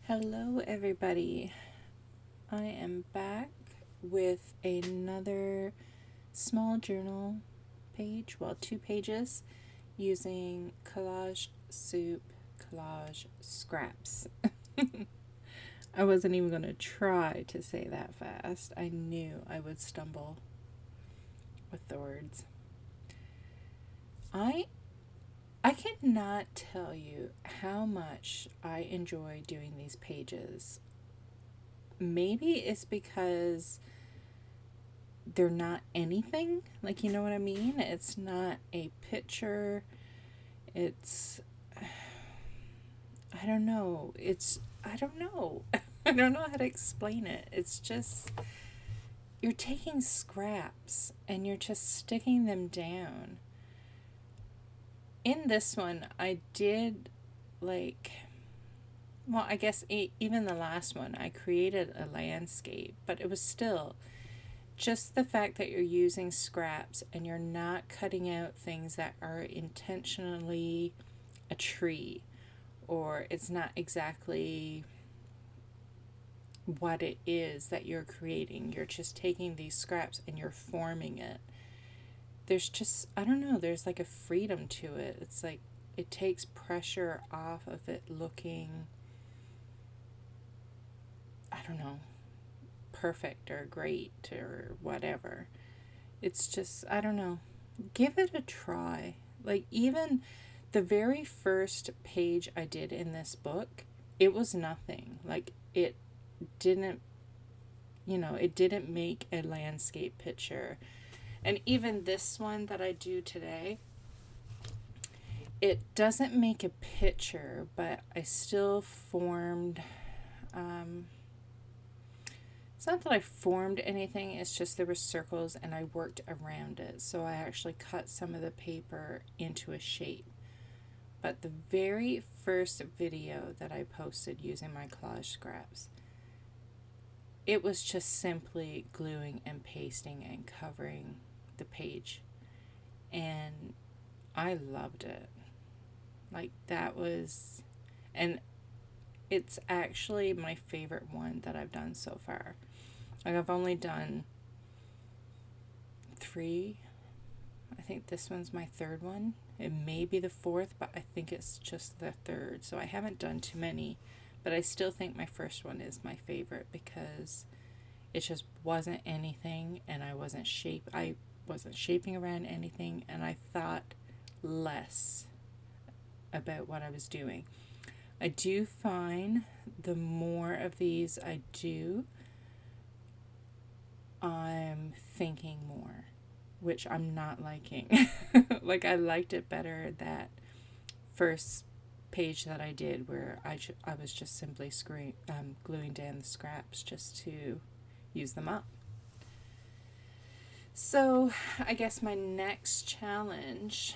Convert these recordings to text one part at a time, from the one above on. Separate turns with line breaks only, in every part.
Hello, everybody. I am back with another small journal page, well, 2 pages, using Collage Soup, Collage Scraps. I wasn't even going to try to say that fast. I knew I would stumble with the words. I cannot tell you how much I enjoy doing these pages. Maybe it's because they're not anything, like, you know what I mean? It's not a picture. It's, I don't know. I don't know. I don't know how to explain it. It's just, you're taking scraps and you're just sticking them down. In this one, I did, like, well, I guess even the last one, I created a landscape, but it was still just the fact that you're using scraps and you're not cutting out things that are intentionally a tree, or it's not exactly what it is that you're creating. You're just taking these scraps and you're forming it. There's just, I don't know, there's like a freedom to it. It's like it takes pressure off of it looking, I don't know, perfect or great or whatever. It's just, I don't know. Give it a try. Like, even the very first page I did in this book, it was nothing. Like, it didn't, it didn't make a landscape picture. And even this one that I do today, it doesn't make a picture, but I still formed, it's not that I formed anything, it's just there were circles and I worked around it. So I actually cut some of the paper into a shape. But the very first video that I posted using my collage scraps, it was just simply gluing and pasting and covering the page. And I loved it. Like, that was, and it's actually my favorite one that I've done so far. Like, I've only done 3. I think this one's my 3rd one. It may be the 4th, but I think it's just the 3rd. So I haven't done too many, but I still think my first one is my favorite because it just wasn't anything, and I wasn't shaping around anything, and I thought less about what I was doing. I do find the more of these I do, I'm thinking more, which I'm not liking. Like, I liked it better that first page that I did where I was just simply gluing down the scraps just to use them up. So I guess my next challenge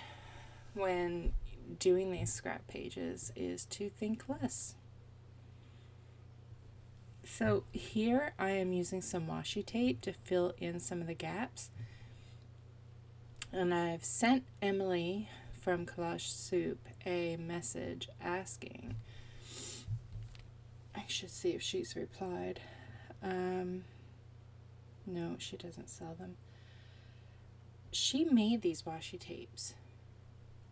when doing these scrap pages is to think less. So here I am using some washi tape to fill in some of the gaps. And I've sent Emily from Collage Soup a message asking. I should see if she's replied. No, she doesn't sell them. She made these washi tapes,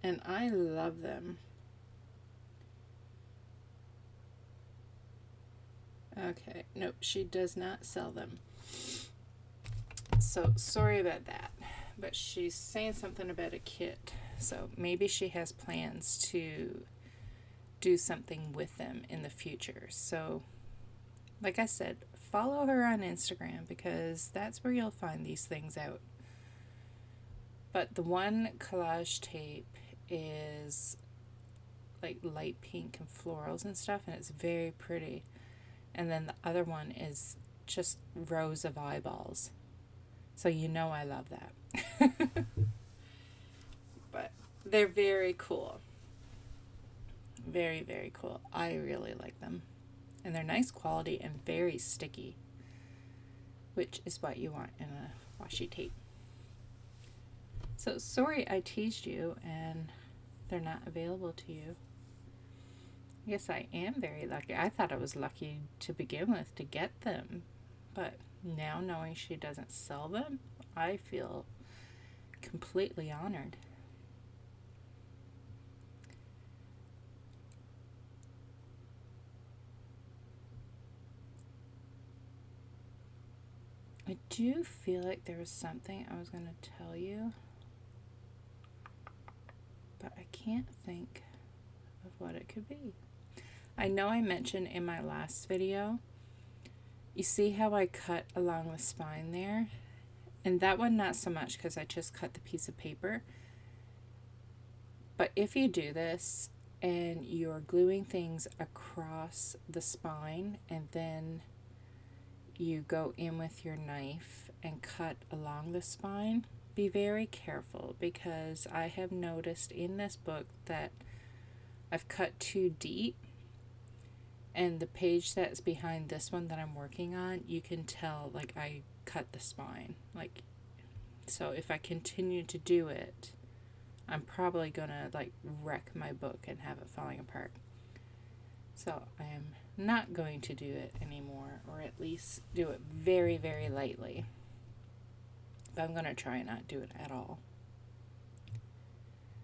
and I love them. Okay, nope, she does not sell them. So sorry about that. But she's saying something about a kit. So maybe she has plans to do something with them in the future. So, like I said, follow her on Instagram because that's where you'll find these things out. But the one collage tape is like light pink and florals and stuff, and it's very pretty. And then the other one is just rows of eyeballs. So you know I love that. But they're very cool. Very, very cool. I really like them. And they're nice quality and very sticky, which is what you want in a washi tape. So sorry I teased you and they're not available to you. Yes, I am very lucky. I thought I was lucky to begin with to get them, but now knowing she doesn't sell them, I feel completely honored. I do feel like there was something I was going to tell you, but I can't think of what it could be. I know I mentioned in my last video, you see how I cut along the spine there? And that one not so much because I just cut the piece of paper. But if you do this and you're gluing things across the spine and then you go in with your knife and cut along the spine, be very careful, because I have noticed in this book that I've cut too deep, and the page that's behind this one that I'm working on, you can tell like I cut the spine. Like, so if I continue to do it, I'm probably gonna like wreck my book and have it falling apart. So I am not going to do it anymore, or at least do it very, very lightly. But I'm gonna try and not do it at all.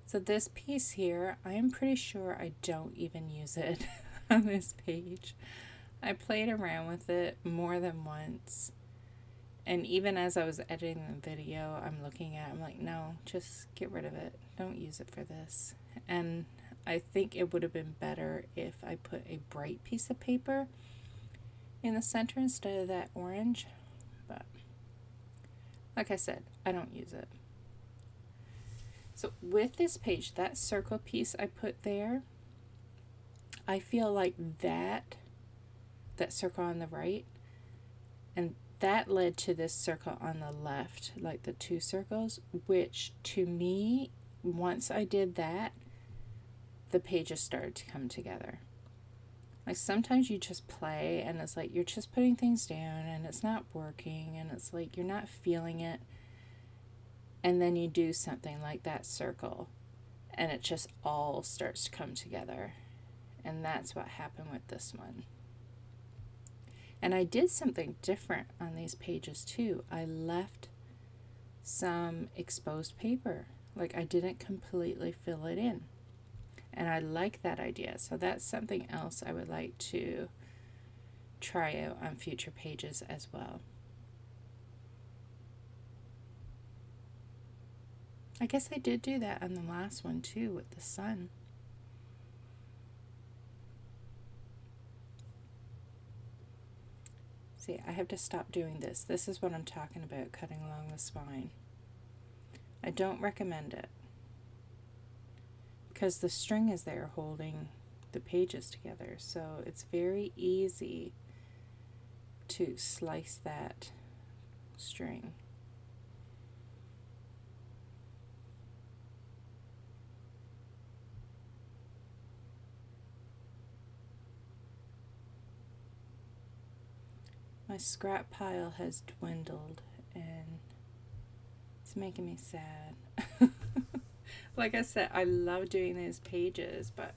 So this piece here, I am pretty sure I don't even use it on this page. I played around with it more than once. And even as I was editing the video, I'm looking at it, I'm like, no, just get rid of it. Don't use it for this. And I think it would have been better if I put a bright piece of paper in the center instead of that orange. But like I said, I don't use it. So with this page, that circle piece I put there, I feel like that circle on the right, and that led to this circle on the left, like the two circles, which to me, once I did that, the pages started to come together. Like sometimes you just play and it's like you're just putting things down and it's not working and it's like you're not feeling it, and then you do something like that circle and it just all starts to come together. And that's what happened with this one. And I did something different on these pages too. I left some exposed paper. Like I didn't completely fill it in. And I like that idea. So that's something else I would like to try out on future pages as well. I guess I did do that on the last one too with the sun. See, I have to stop doing this. This is what I'm talking about, cutting along the spine. I don't recommend it because the string is there holding the pages together. So it's very easy to slice that string. My scrap pile has dwindled and it's making me sad. Like I said, I love doing these pages, but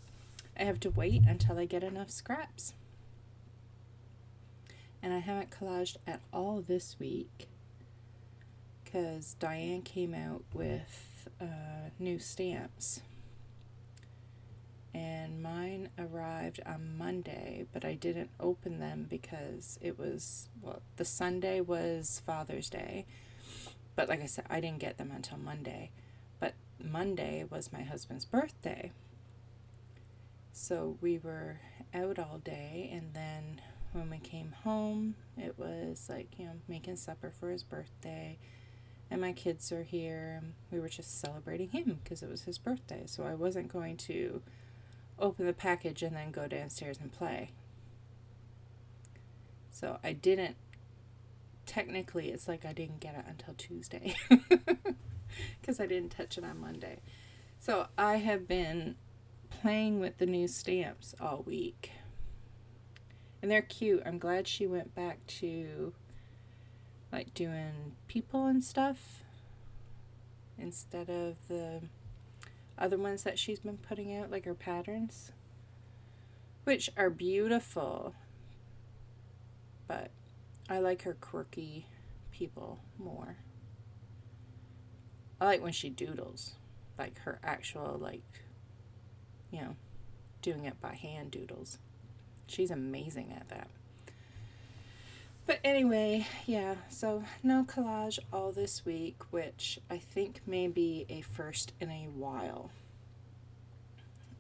I have to wait until I get enough scraps. And I haven't collaged at all this week because Diane came out with new stamps. And mine arrived on Monday, but I didn't open them because it was, well, the Sunday was Father's Day. But like I said, I didn't get them until Monday. But Monday was my husband's birthday. So we were out all day, and then when we came home, it was like, making supper for his birthday. And my kids are here. We were just celebrating him because it was his birthday. So I wasn't going to open the package and then go downstairs and play. So I didn't, technically it's like I didn't get it until Tuesday because I didn't touch it on Monday. So I have been playing with the new stamps all week. And they're cute. I'm glad she went back to like doing people and stuff instead of the other ones that she's been putting out, like her patterns. which are beautiful, but I like her quirky people more. I like when she doodles, like her actual, like, you know, doing it by hand doodles. She's amazing at that. But anyway, yeah, so no collage all this week, which I think may be a first in a while.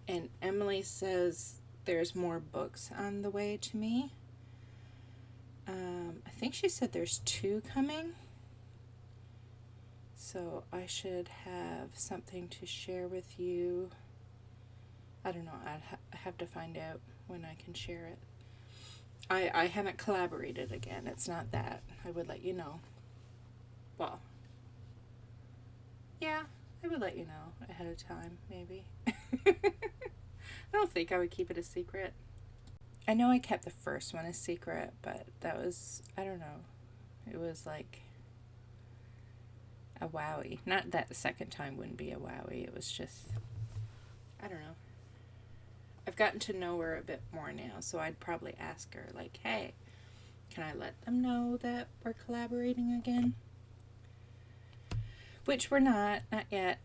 And Emily says there's more books on the way to me. I think she said there's 2 coming. So I should have something to share with you. I don't know, I have to find out when I can share it. I haven't collaborated again. It's not that. I would let you know. Well, yeah, I would let you know ahead of time, maybe. I don't think I would keep it a secret. I know I kept the first one a secret, but that was, I don't know. It was like a wowie. Not that the second time wouldn't be a wowie. It was just, I don't know. I've gotten to know her a bit more now, so I'd probably ask her, like, hey, can I let them know that we're collaborating again? Which we're not yet.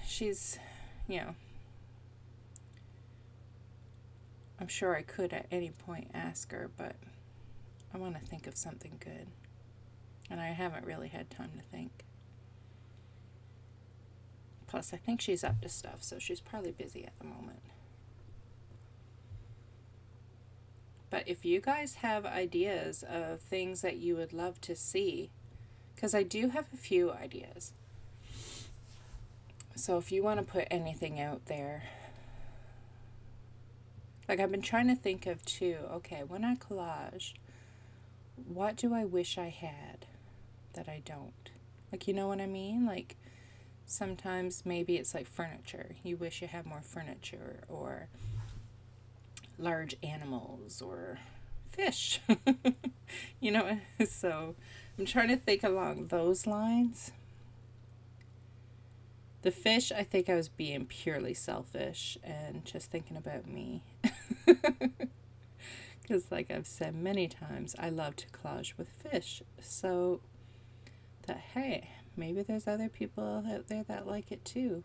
She's, you know, I'm sure I could at any point ask her, but I want to think of something good. And I haven't really had time to think. Plus, I think she's up to stuff, so she's probably busy at the moment. But if you guys have ideas of things that you would love to see, because I do have a few ideas. So if you want to put anything out there, like I've been trying to think of too, okay, when I collage, what do I wish I had that I don't? Like, you know what I mean? Like, sometimes maybe it's like furniture. You wish you had more furniture, or large animals, or fish. You know, so I'm trying to think along those lines. The fish, I think I was being purely selfish and just thinking about me. Because like I've said many times, I love to collage with fish. So that, hey, maybe there's other people out there that like it too.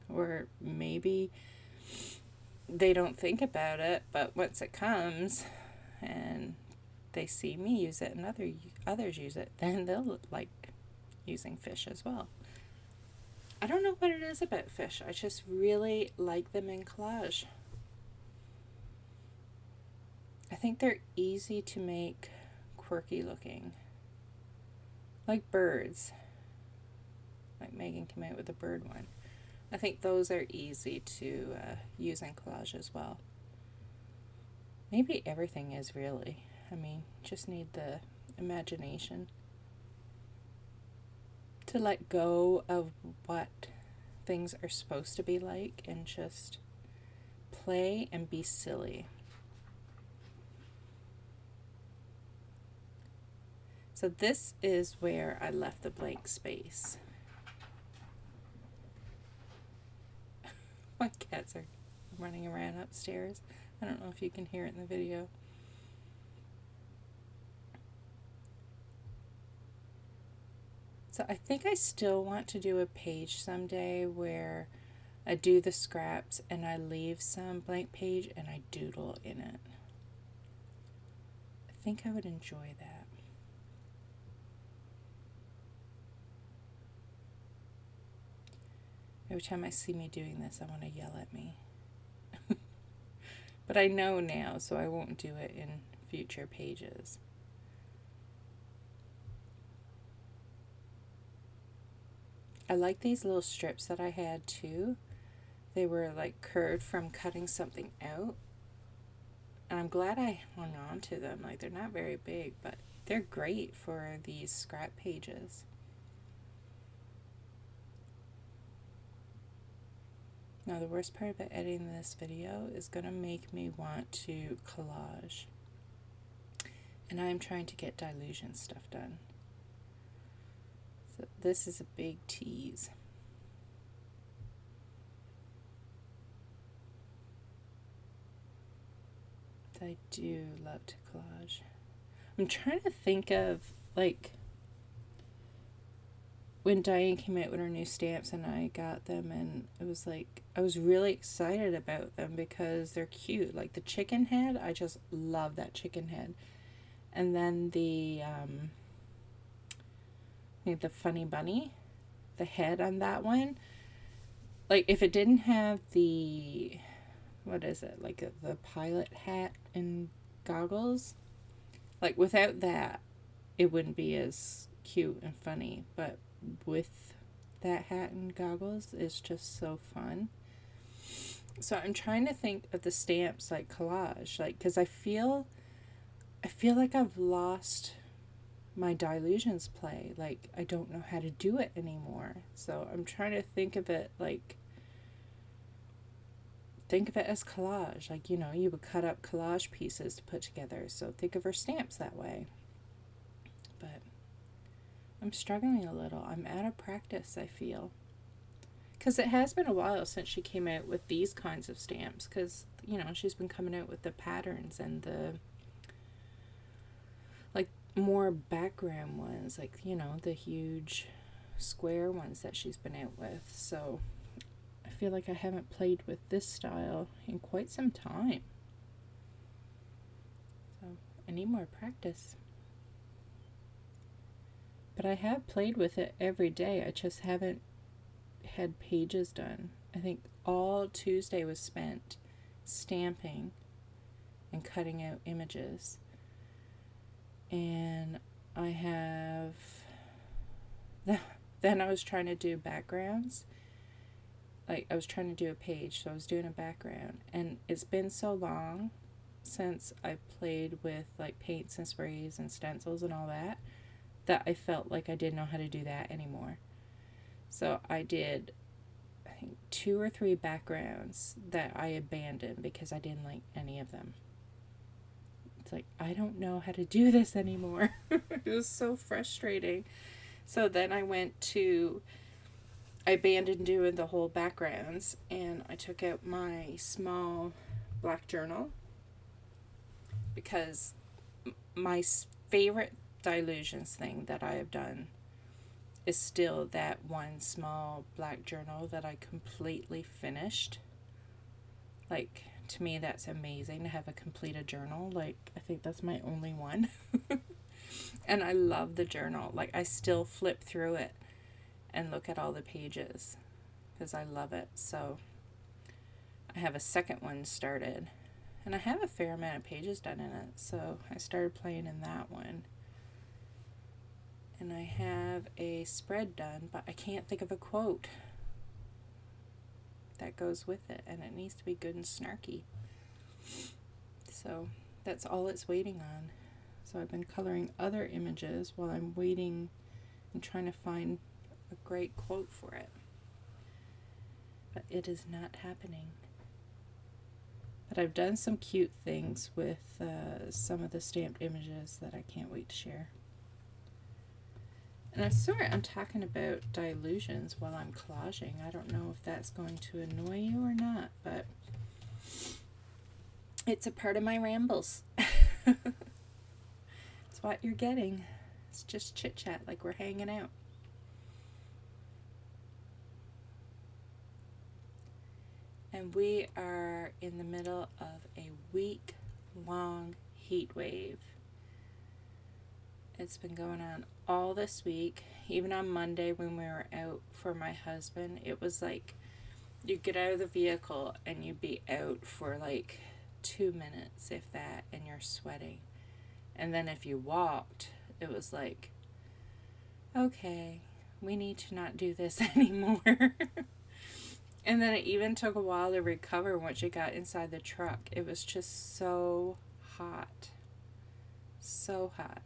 Or maybe they don't think about it, but once it comes and they see me use it and others use it, then they'll like using fish as well. I don't know what it is about fish. I just really like them in collage. I think they're easy to make quirky looking. Like birds. Like Megan came out with a bird one. I think those are easy to use in collage as well. Maybe everything is really. I mean, just need the imagination to let go of what things are supposed to be like and just play and be silly. So this is where I left the blank space. My cats are running around upstairs. I don't know if you can hear it in the video. So I think I still want to do a page someday where I do the scraps and I leave some blank page and I doodle in it. I think I would enjoy that. Every time I see me doing this, I want to yell at me. But I know now, so I won't do it in future pages. I like these little strips that I had too. They were like curved from cutting something out. And I'm glad I hung on to them. Like, they're not very big, but they're great for these scrap pages. Now, the worst part about editing this video is going to make me want to collage. And I'm trying to get dilution stuff done. So this is a big tease. I do love to collage. I'm trying to think of, like, when Diane came out with her new stamps and I got them, and it was like, I was really excited about them because they're cute. Like the chicken head, I just love that chicken head. And then the funny bunny, the head on that one, like if it didn't have the, what is it, like the pilot hat and goggles, like without that, it wouldn't be as cute and funny, but with that hat and goggles, it's just so fun. So I'm trying to think of the stamps like collage, like, because I feel like I've lost my Dilutions play. Like I don't know how to do it anymore. So I'm trying to think of it as collage. Like, you know, you would cut up collage pieces to put together. So think of her stamps that way. But I'm struggling a little. I'm out of practice, I feel. Because it has been a while since she came out with these kinds of stamps. Because, you know, she's been coming out with the patterns and the, like, more background ones. Like, you know, the huge square ones that she's been out with. So I feel like I haven't played with this style in quite some time. So I need more practice. But I have played with it every day. I just haven't had pages done. I think all Tuesday was spent stamping and cutting out images. And I have... Then I was trying to do backgrounds. Like, I was trying to do a page, so I was doing a background. And it's been so long since I played with, like, paints and sprays and stencils and all that, that I felt like I didn't know how to do that anymore. So I did, I think, 2 or 3 backgrounds that I abandoned because I didn't like any of them. It's like, I don't know how to do this anymore. It was so frustrating. So then I abandoned doing the whole backgrounds, and I took out my small black journal because my favorite Dilutions thing that I have done is still that one small black journal that I completely finished. Like, to me, that's amazing to have a completed journal. Like, I think that's my only one. And I love the journal. Like, I still flip through it and look at all the pages because I love it. So I have a second one started, and I have a fair amount of pages done in it. So I started playing in that one. And I have a spread done, but I can't think of a quote that goes with it, and it needs to be good and snarky. So that's all it's waiting on. So I've been coloring other images while I'm waiting and trying to find a great quote for it. But it is not happening. But I've done some cute things with some of the stamped images that I can't wait to share. And I'm sorry I'm talking about Dilutions while I'm collaging. I don't know if that's going to annoy you or not, but it's a part of my rambles. It's what you're getting. It's just chit-chat like we're hanging out. And we are in the middle of a week-long heat wave. It's been going on all this week. Even on Monday when we were out for my husband, it was like you'd get out of the vehicle and you'd be out for like 2 minutes, if that, and you're sweating. And then if you walked, it was like, okay, we need to not do this anymore. And then it even took a while to recover once you got inside the truck. It was just so hot. So hot.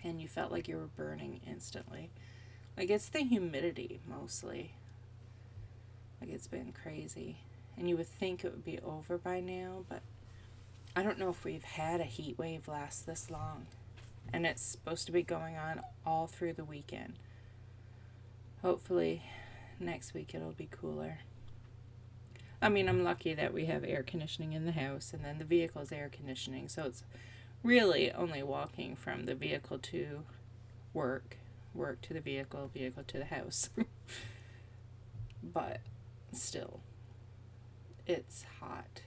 And you felt like you were burning instantly. Like, it's the humidity mostly. Like, it's been crazy. And you would think it would be over by now, but I don't know if we've had a heat wave last this long. And it's supposed to be going on all through the weekend. Hopefully next week it'll be cooler. I mean, I'm lucky that we have air conditioning in the house, and then the vehicle's air conditioning, so it's really only walking from the vehicle to work, work to the vehicle, vehicle to the house. But still, it's hot.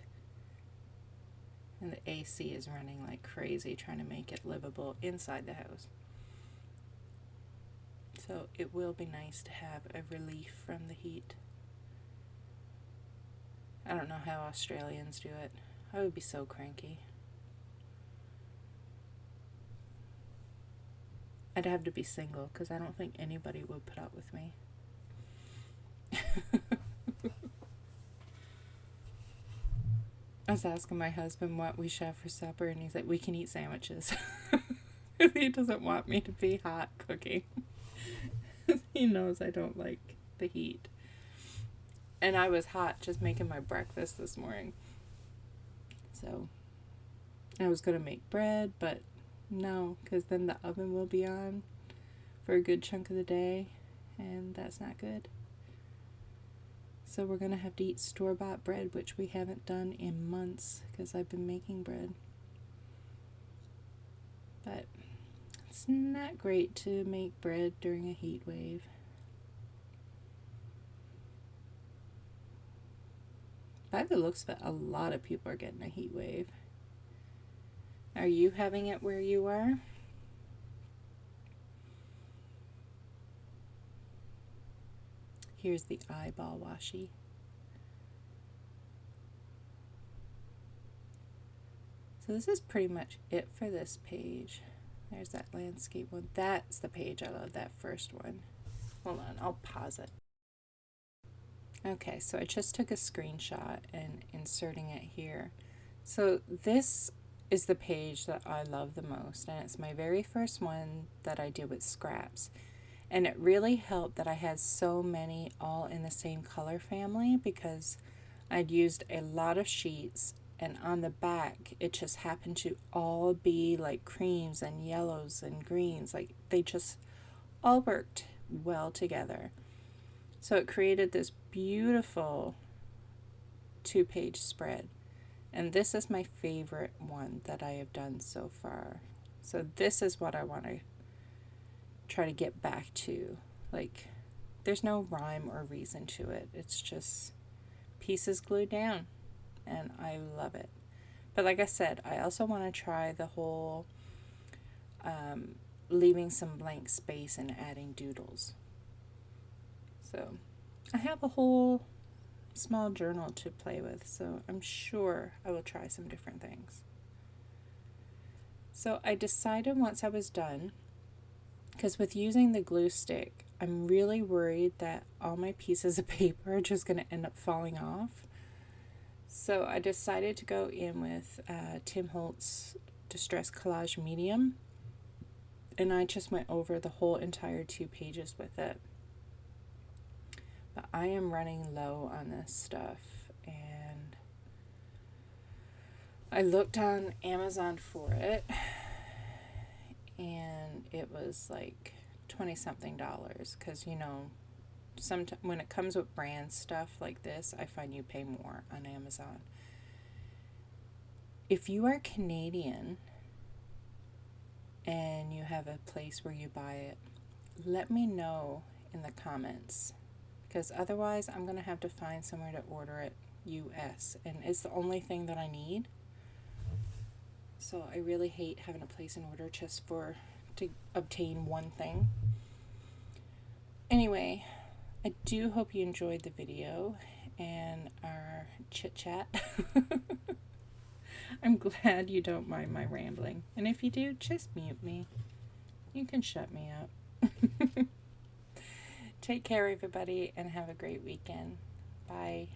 And the AC is running like crazy trying to make it livable inside the house. So it will be nice to have a relief from the heat. I don't know how Australians do it. I would be so cranky. I'd have to be single because I don't think anybody would put up with me. I was asking my husband what we should have for supper, and he's like, we can eat sandwiches. He doesn't want me to be hot cooking. He knows I don't like the heat. And I was hot just making my breakfast this morning. So I was going to make bread, but no, because then the oven will be on for a good chunk of the day, and that's not good. So we're going to have to eat store-bought bread, which we haven't done in months because I've been making bread. But it's not great to make bread during a heat wave. By the looks of it, a lot of people are getting a heat wave. Are you having it where you are? Here's the eyeball washi. So this is pretty much it for this page. There's that landscape one. That's the page I love, that first one. Hold on, I'll pause it. Okay, so I just took a screenshot and inserting it here. So this is the page that I love the most, and it's my very first one that I did with Scraps. And it really helped that I had so many all in the same color family because I'd used a lot of sheets, and on the back it just happened to all be like creams and yellows and greens. Like they just all worked well together. So it created this beautiful 2-page spread. And this is my favorite one that I have done so far. So this is what I want to try to get back to. Like, there's no rhyme or reason to it. It's just pieces glued down, and I love it. But like I said, I also want to try the whole leaving some blank space and adding doodles. So I have a whole small journal to play with, so I'm sure I will try some different things. So I decided once I was done, because with using the glue stick, I'm really worried that all my pieces of paper are just going to end up falling off. So I decided to go in with Tim Holtz Distress Collage Medium, and I just went over the whole entire 2 pages with it. But I am running low on this stuff, and I looked on Amazon for it, and it was like $20-something, because you know, sometimes when it comes with brand stuff like this, I find you pay more on Amazon. If you are Canadian and you have a place where you buy it, let me know in the comments, because otherwise I'm going to have to find somewhere to order it US, and it's the only thing that I need. So I really hate having to place an order just to obtain one thing. Anyway, I do hope you enjoyed the video and our chit chat. I'm glad you don't mind my rambling. And if you do, just mute me. You can shut me up. Take care, everybody, and have a great weekend. Bye.